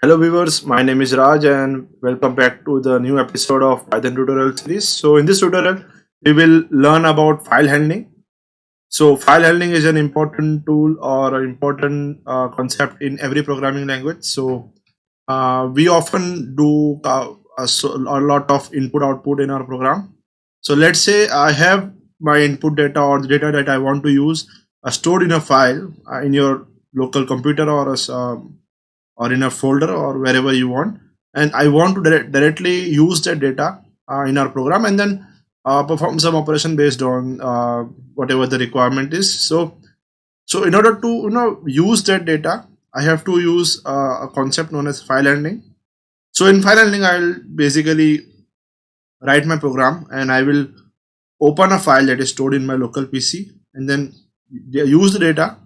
Hello viewers, my name is Raj and welcome back to the new episode of Python tutorial series. So in this tutorial, we will learn about file handling. So file handling is an important tool or an important concept in every programming language. So we often do a lot of input output in our program. So let's say I have my input data or the data that I want to use stored in a file in your local computer or in a folder or wherever you want, and I want to directly use that data in our program and then perform some operation based on whatever the requirement is. So in order to use that data, I have to use a concept known as file handling. So in file handling, I'll basically write my program and I will open a file that is stored in my local PC and then use the data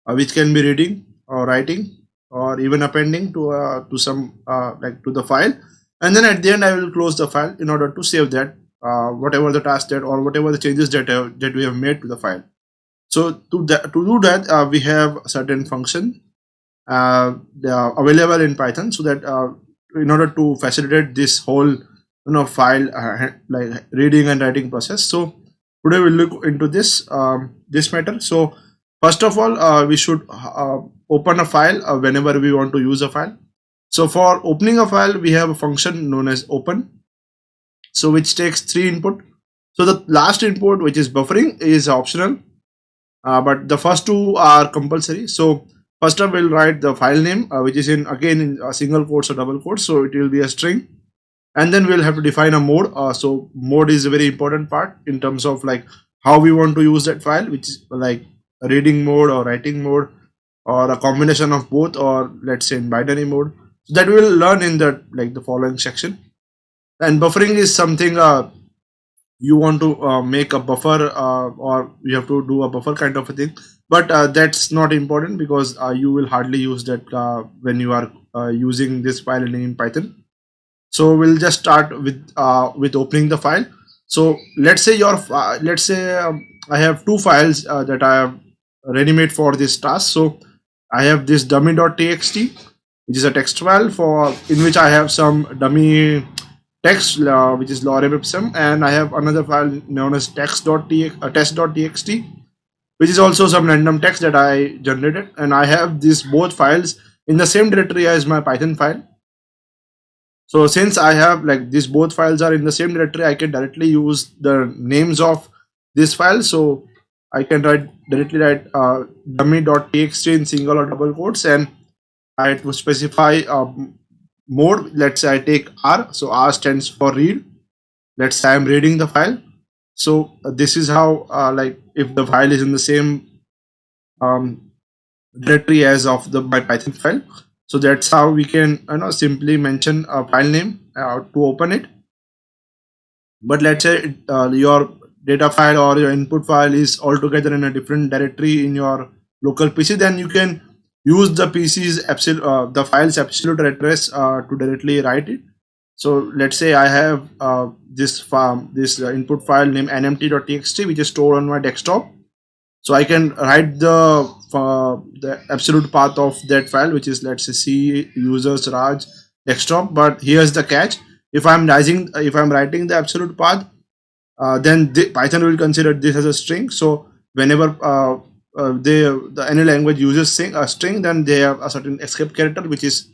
which can be reading or writing or even appending to some like to the file, and then at the end I will close the file in order to save that whatever the task that or whatever the changes that we have made to the file. So to do that, we have certain function they are available in Python, so that in order to facilitate this whole file like reading and writing process. So today we'll look into this matter. So first of all, we should open a file whenever we want to use a file. So for opening a file, we have a function known as open, so which takes three input. So the last input, which is buffering, is optional, but the first two are compulsory. So first up we'll write the file name, which is in again in single quotes or double quotes, so it will be a string, and then we'll have to define a mode. So mode is a very important part in terms of like how we want to use that file, which is like a reading mode or writing mode or a combination of both, or let's say in binary mode. So that we will learn in the following section. And buffering is something you want to make a buffer, or you have to do a buffer kind of a thing, but that's not important because you will hardly use that when you are using this file in Python. So we'll just start with opening the file. So let's say I have two files that I have ready made for this task. So I have this dummy.txt, which is a text file for in which I have some dummy text, which is lorem ipsum, and I have another file known as test.txt, which is also some random text that I generated, and I have these both files in the same directory as my Python file. So since I have like these both files are in the same directory, I can directly use the names of this file. So I can directly write dummy.txt in single or double quotes, and I have to specify mode. Let's say I take R, so R stands for read. Let's say I'm reading the file. So this is how like if the file is in the same um, directory as of the my Python file. So that's how we can simply mention a file name to open it. But let's say your data file or your input file is altogether in a different directory in your local PC, then you can use the PC's the file's absolute address to directly write it. So let's say I have this input file named nmt.txt, which is stored on my desktop. So I can write the absolute path of that file, which is, let's say, C users Raj desktop. But here's the catch: if I'm writing the absolute path, then Python will consider this as a string. So whenever any language uses a string, then they have a certain escape character, which is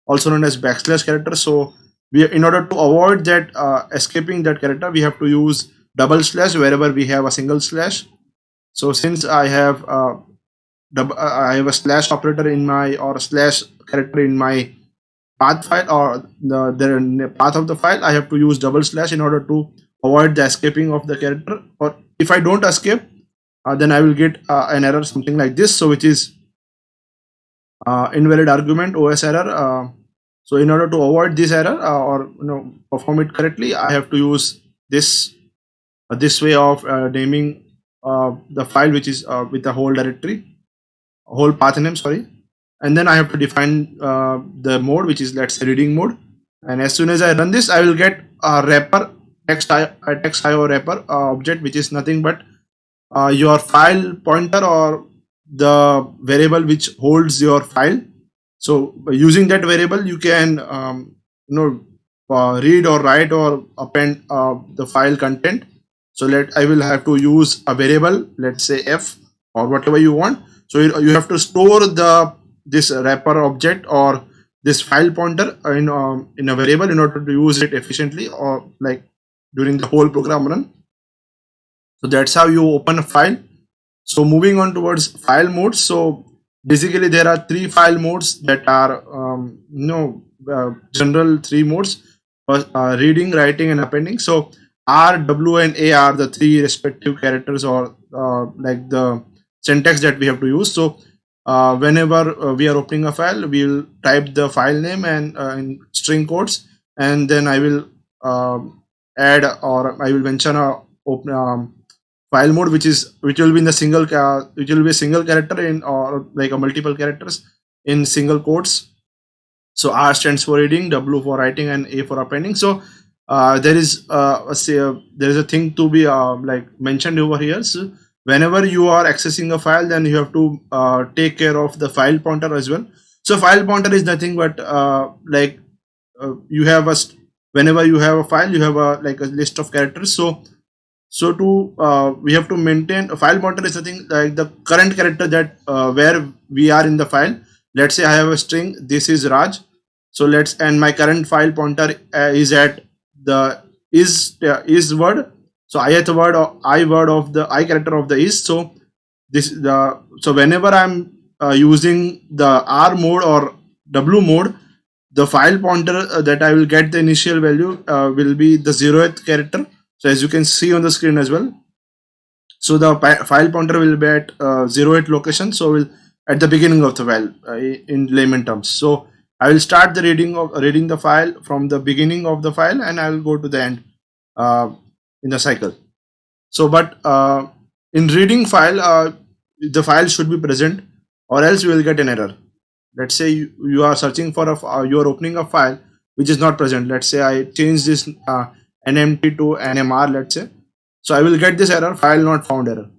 also known as backslash character. So in order to avoid that escaping that character, we have to use double slash wherever we have a single slash. So since I have a slash operator in my, or a slash character in my path file, or the path of the file, I have to use double slash in order to avoid the escaping of the character. Or if I don't escape, then I will get an error something like this, so which is invalid argument OS error. So in order to avoid this error or perform it correctly, I have to use this way of naming the file, which is with the whole directory, whole path name, sorry. And then I have to define the mode, which is, let's say, reading mode. And as soon as I run this, I will get a wrapper text.io wrapper object, which is nothing but your file pointer or the variable which holds your file. So by using that variable you can read or write or append the file content. So let I will have to use a variable, let's say f or whatever you want. So you have to store this wrapper object or this file pointer in a variable in order to use it efficiently or like during the whole program run. So that's how you open a file. So moving on towards file modes. So basically there are three file modes that are general three modes: reading, writing, and appending. So R, W, and A are the three respective characters or like the syntax that we have to use. So whenever we are opening a file, we will type the file name and in string codes, and then I will add or I will mention a open file mode which will be in the which will be a single character in or like a multiple characters in single quotes. So R stands for reading, W for writing, and A for appending. So there is there is a thing to be like mentioned over here. So whenever you are accessing a file, then you have to take care of the file pointer as well. So file pointer is nothing but you have whenever you have a file, you have a like a list of characters. So to we have to maintain a file pointer is nothing like the current character that where we are in the file. Let's say I have a string, this is Raj. So and my current file pointer is at the is word. So ith word or I word of the I character of the is. So whenever I'm using the R mode or W mode, the file pointer that I will get the initial value will be the 0th character. So as you can see on the screen as well. So the file pointer will be at 0th location. So we'll at the beginning of the file in layman terms. So I will start the reading the file from the beginning of the file, and I will go to the end in the cycle. So but in reading file, the file should be present, or else you will get an error. Let's say you are searching for you are opening a file which is not present. Let's say I change this nmt to nmr, let's say. So I will get this error, file not found error.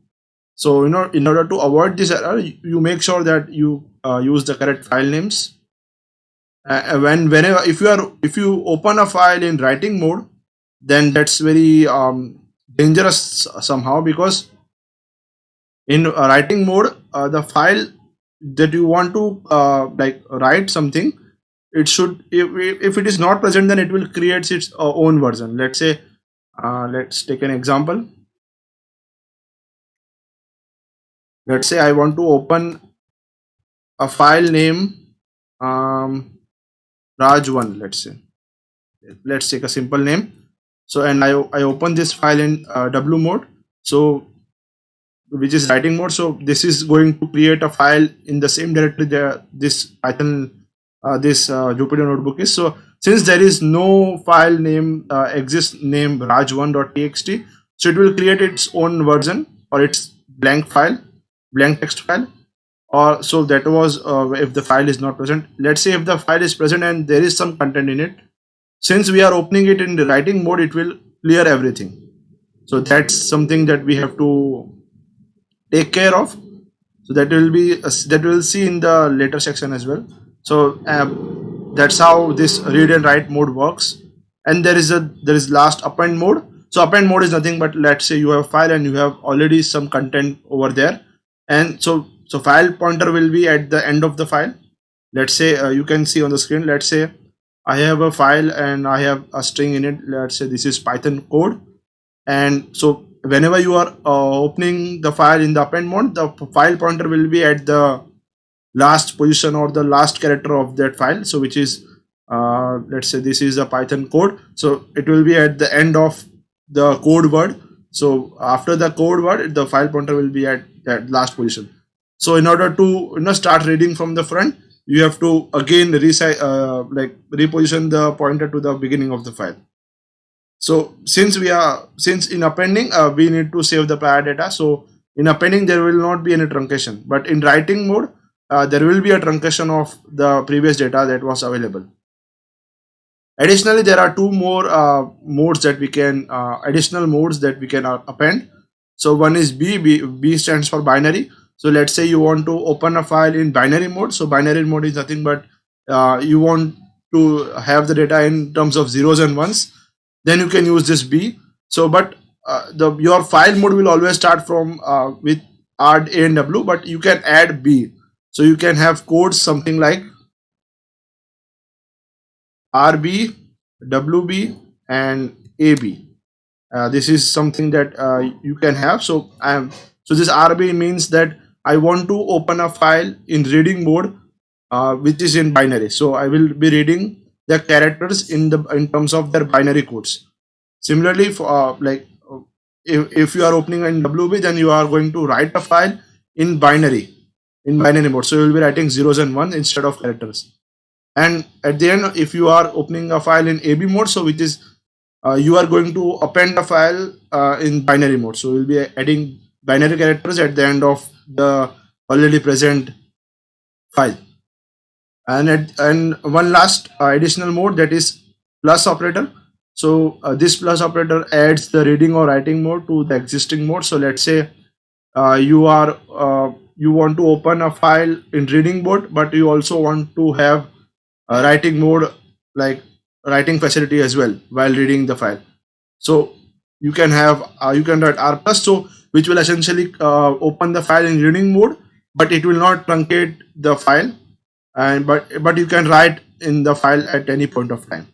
So in order to avoid this error, you make sure that you use the correct file names. Whenever if you open a file in writing mode, then that's very dangerous somehow, because in writing mode the file that you want to like write something, it should if it is not present, then it will create its own version. Let's say let's take an example. Let's say I want to open a file name Raj1, let's say. Let's take a simple name. So and I open this file in W mode, so which is writing mode. So this is going to create a file in the same directory that this Python this Jupyter notebook is. So since there is no file name exists named raj1.txt, so it will create its own version or its blank text file. Or so that was if the file is not present. Let's say if the file is present and there is some content in it, since we are opening it in the writing mode, it will clear everything. So that's something that we have to take care of. So that will be that we'll see in the later section as well. So that's how this read and write mode works. And there is last append mode. So append mode is nothing but, let's say you have a file and you have already some content over there, and so file pointer will be at the end of the file. Let's say you can see on the screen, let's say I have a file and I have a string in it. Let's say this is Python code, and so whenever you are opening the file in the append mode, the file pointer will be at the last position or the last character of that file. So which is let's say this is a Python code, so it will be at the end of the code word. So after the code word, the file pointer will be at that last position. So in order to start reading from the front, you have to again reposition the pointer to the beginning of the file. So since in appending we need to save the prior data, so in appending there will not be any truncation, but in writing mode there will be a truncation of the previous data that was available. Additionally, there are two more modes that we can additional modes that we can append. So one is B stands for binary. So let's say you want to open a file in binary mode. So binary mode is nothing but you want to have the data in terms of zeros and ones, then you can use this B. So but the your file mode will always start from with add A and W, but you can add B. So you can have codes something like RB, WB, and AB. This is something that you can have. So so this RB means that I want to open a file in reading mode, which is in binary. So I will be reading the characters in terms of their binary codes. Similarly, for if you are opening in WB, then you are going to write a file in binary mode. So you will be writing zeros and ones instead of characters. And at the end, if you are opening a file in AB mode, so which is you are going to append a file in binary mode. So we'll be adding binary characters at the end of the already present file. And one last additional mode, that is plus operator. So this plus operator adds the reading or writing mode to the existing mode. So let's say you want to open a file in reading mode, but you also want to have a writing mode, like writing facility as well while reading the file. So you can have you can write R plus, so which will essentially open the file in reading mode, but it will not truncate the file, and but you can write in the file at any point of time.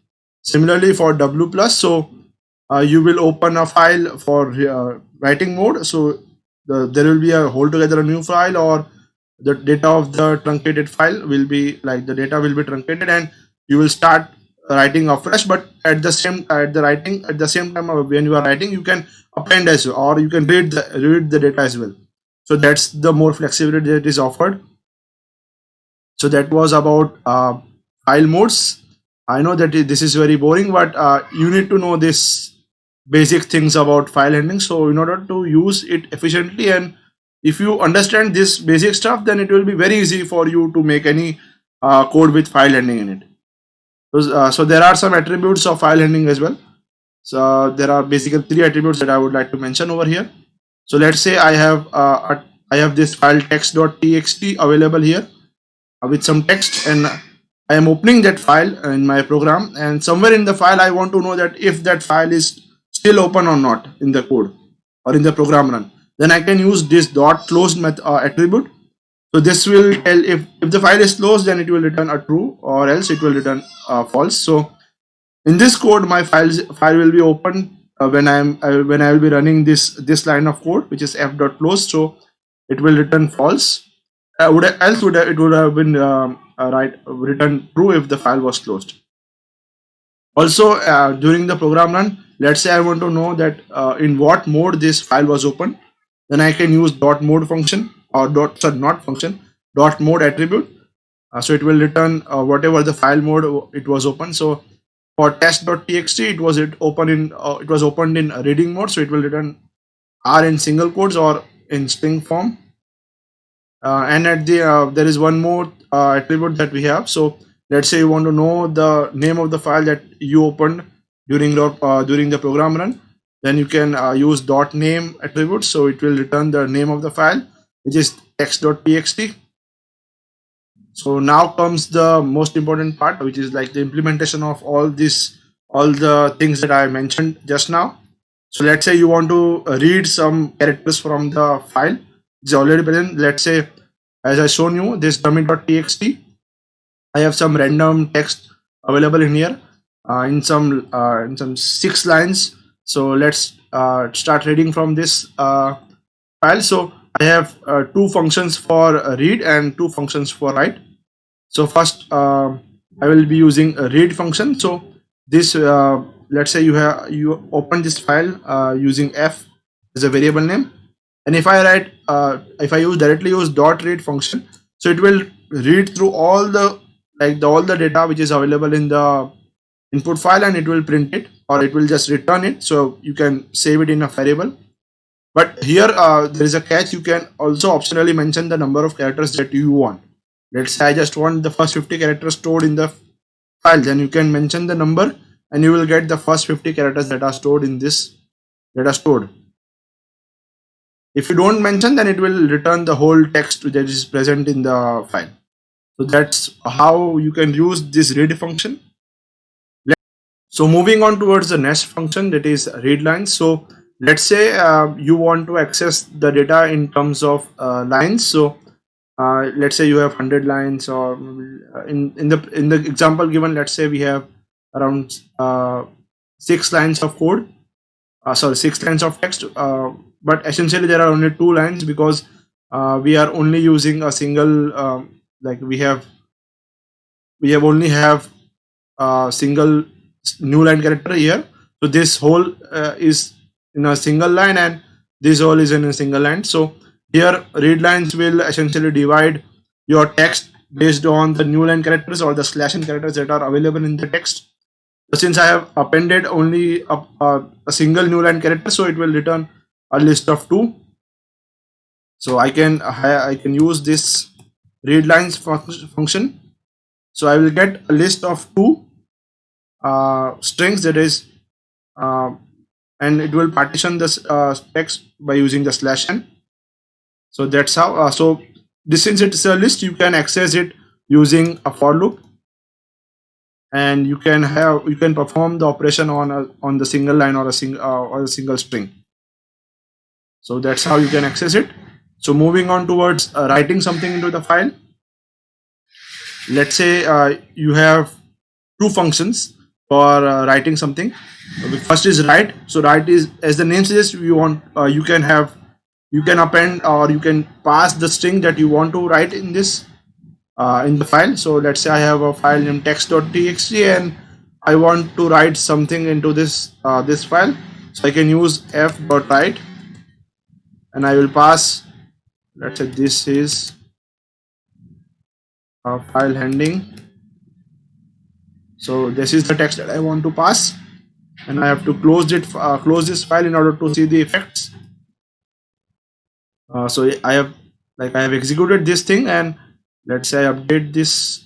Similarly for W plus, so you will open a file for writing mode, so there will be a hold together a new file, or the data of the truncated file will be like the data will be truncated, and you will start writing afresh. But at the same time when you are writing, you can append as well, or you can read the data as well. So that's the more flexibility that is offered. So that was about file modes. I know that this is very boring, but you need to know this basic things about file handling. So in order to use it efficiently, and if you understand this basic stuff, then it will be very easy for you to make any code with file handling in it. So there are some attributes of file handling as well. So there are basically 3 attributes that I would like to mention over here. So let's say I have this file text.txt available here with some text, and I am opening that file in my program, and somewhere in the file I want to know that if that file is still open or not in the code or in the program run. Then I can use this dot closed attribute. So this will tell if the file is closed, then it will return a true, or else it will return false. So in this code, my file will be open when I will be running this line of code, which is f.close. So it will return false. It would have been written true if the file was closed. Also, during the program run, let's say I want to know that in what mode this file was open, then I can use dot mode function, or not function, dot mode attribute. So it will return whatever the file mode it was open. So for test.txt, it was opened in reading mode, so it will return R in single quotes or in string form. And at the there is one more attribute that we have. So let's say you want to know the name of the file that you opened during the program run, then you can use dot name attribute. So it will return the name of the file, which is text.txt. So now comes the most important part, which is like the implementation of all the things that I mentioned just now. So let's say you want to read some characters from the file. It's already present. Let's say, as I shown you, this dummy.txt, I have some random text available in here in some 6 lines. So let's start reading from this file. So I have 2 functions for read and 2 functions for write. So first I will be using a read function. So this let's say you open this file using f as a variable name, and if I directly use dot read function, so it will read through all the data which is available in the input file, and it will print it, or it will just return it. So you can save it in a variable. But here there is a catch. You can also optionally mention the number of characters that you want. Let's say I just want the first 50 characters stored in the file, then you can mention the number, and you will get the first 50 characters that are stored in this If you don't mention, then it will return the whole text that is present in the file. So that's how you can use this read function. So moving on towards the next function, that is read lines. So let's say you want to access the data in terms of lines. So let's say you have 100 lines, or in the example given, let's say we have around 6 lines of code. Sorry, 6 lines of text. But essentially there are only 2 lines, because we are only using a single, like we have only have a single new line character here. So this whole is in a single line, and this whole is in a single line. So here read lines will essentially divide your text based on the new line characters or the slash n characters that are available in the text. So since I have appended only a single new line character, so it will return a list of 2. So I can use this read lines function. So I will get a list of 2 strings, that is, uh, and it will partition this text by using the slash n. So that's how. So this, since it's a list, you can access it using a for loop, and you can perform the operation on the single line or a single string. So that's how you can access it. So moving on towards writing something into the file. Let's say you have 2 functions for writing something. The first is write. So write is, as the name suggests, you can append, or you can pass the string that you want to write in this in the file. So let's say I have a file named text.txt, and I want to write something into this file. So I can use f.write, and I will pass, let's say this is file handling. So this is the text that I want to pass, and I have to close this file in order to see the effects. So I have executed this thing, and let's say I update this.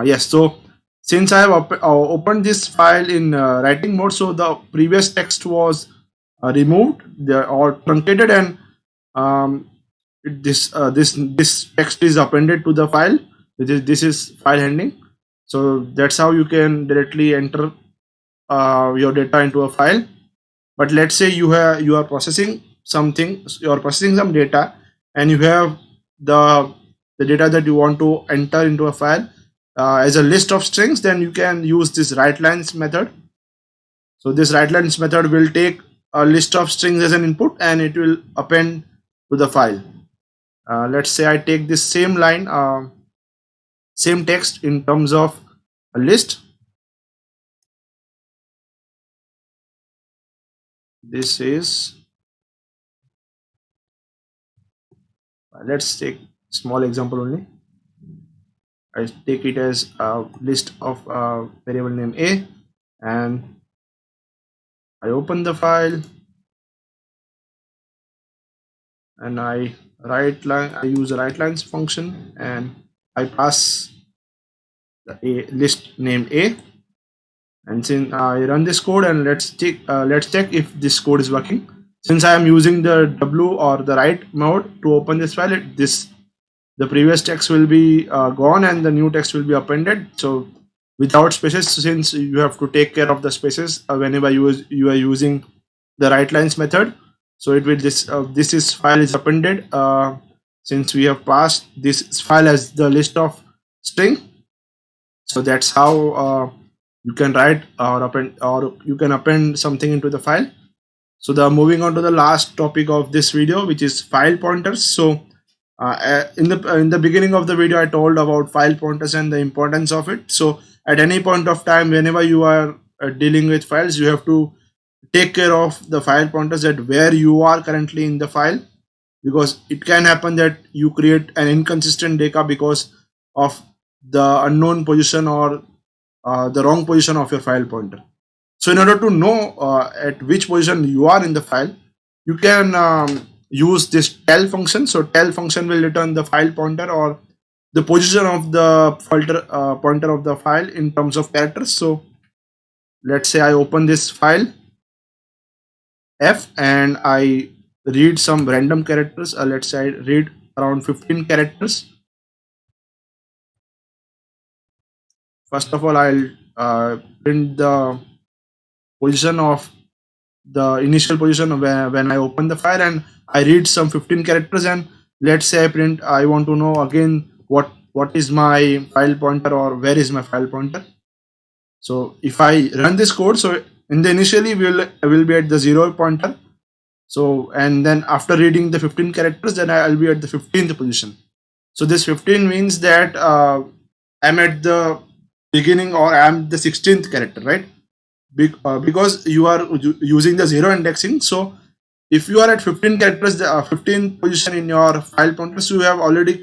Yes, so since I have opened this file in writing mode, so the previous text was removed or truncated, and um, this text is appended to the file. This is file handling. So that's how you can directly enter your data into a file. But let's say you are processing something, you are processing some data, and you have the data that you want to enter into a file as a list of strings. Then you can use this write lines method. So this write lines method will take a list of strings as an input, and it will append to the file. Let's say I take this same line, same text in terms of a list. This is, let's take small example only. I take it as a list of variable name a, and I open the file, and I use the write lines function, and I pass the a list name a. And since I run this code, and let's check if this code is working. Since I am using the W or the write mode to open this file, the previous text will be gone, and the new text will be appended. So without spaces, since you have to take care of the spaces whenever you are using the write lines method. So it will this is file is appended since we have passed this file as the list of string. So that's how you can write or append, or you can append something into the file. So the moving on to the last topic of this video, which is file pointers. So in the beginning of the video, I told about file pointers and the importance of it. So at any point of time, whenever you are dealing with files, you have to take care of the file pointers, at where you are currently in the file, because it can happen that you create an inconsistent data because of the unknown position, or the wrong position of your file pointer. So in order to know at which position you are in the file, you can use this tell function. So tell function will return the file pointer, or the position of the pointer of the file in terms of characters. So let's say I open this file f, and I read some random characters. Let's say I read around 15 characters. First of all, I'll print the position of the initial position when I open the file, and I read some 15 characters, and let's say I want to know again what is my file pointer or where is my file pointer. So if I run this code, so in the initially will be at the 0 pointer. So and then after reading the 15 characters, then I'll be at the 15th position. So this 15 means that I'm at the beginning or I'm the 16th character, right? Because you are using the zero indexing. So if you are at 15 characters, the 15th position in your file pointer, so you have already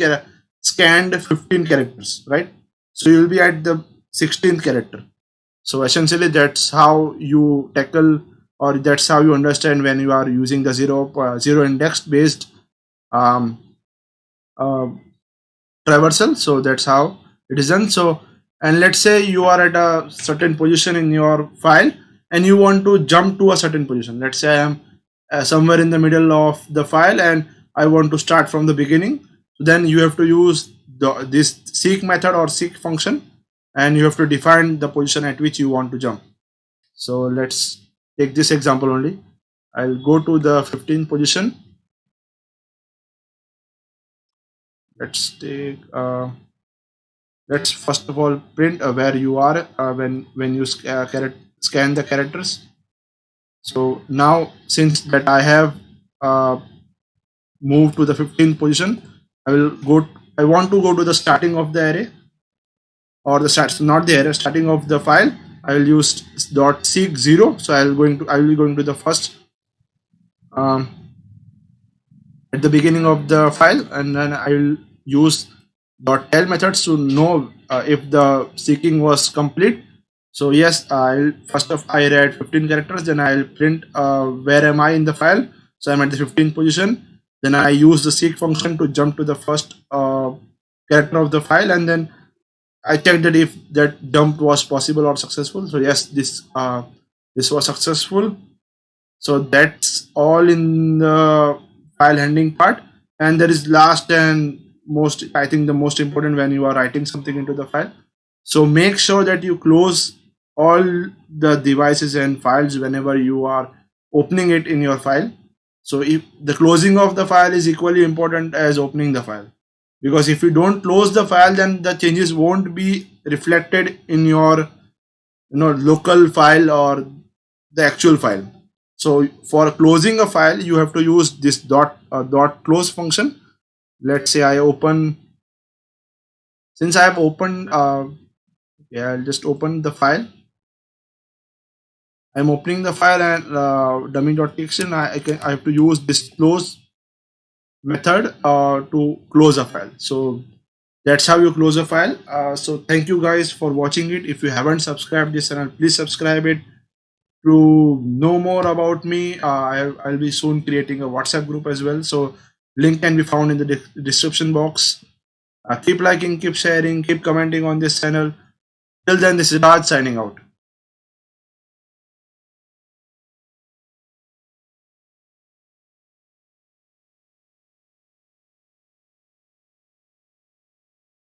scanned 15 characters, right? So you will be at the 16th character. So essentially, that's how you tackle, or that's how you understand when you are using the zero index based um, uh, traversal. So that's how it is done. So, and let's say you are at a certain position in your file and you want to jump to a certain position. Let's say I am somewhere in the middle of the file and I want to start from the beginning. So then you have to use this seek method or seek function, and you have to define the position at which you want to jump. So let's take this example only. I'll go to the 15th position. Let's take let's first of all print where you are when you scan the characters. So now since that I have uh, moved to the 15th position, I want to go to the starting of the array, or the start, not the array, starting of the file. I will use dot seek 0. So I will be going to the first um, at the beginning of the file, and then I will use dot tell methods to know if the seeking was complete. So yes, I'll first of I read 15 characters, then I'll print where am I in the file. So I'm at the 15th position. Then I use the seek function to jump to the first character of the file, and then I checked that if that jump was possible or successful. So yes, this was successful. So that's all in the file handling part. And there is last and most, I think the most important, when you are writing something into the file. So make sure that you close all the devices and files whenever you are opening it in your file. So if the closing of the file is equally important as opening the file, because if you don't close the file, then the changes won't be reflected in your local file or the actual file. So for closing a file, you have to use this dot close function. Let's say I open, since I have opened yeah, I'll just open the file. I'm opening the file, and dummy.txt, I have to use this close method to close a file. So that's how you close a file. So thank you guys for watching it. If you haven't subscribed this channel, please subscribe it. To know more about me, I'll be soon creating a WhatsApp group as well. So link can be found in the description box. Keep liking, keep sharing, keep commenting on this channel. Till then, this is Raj signing out.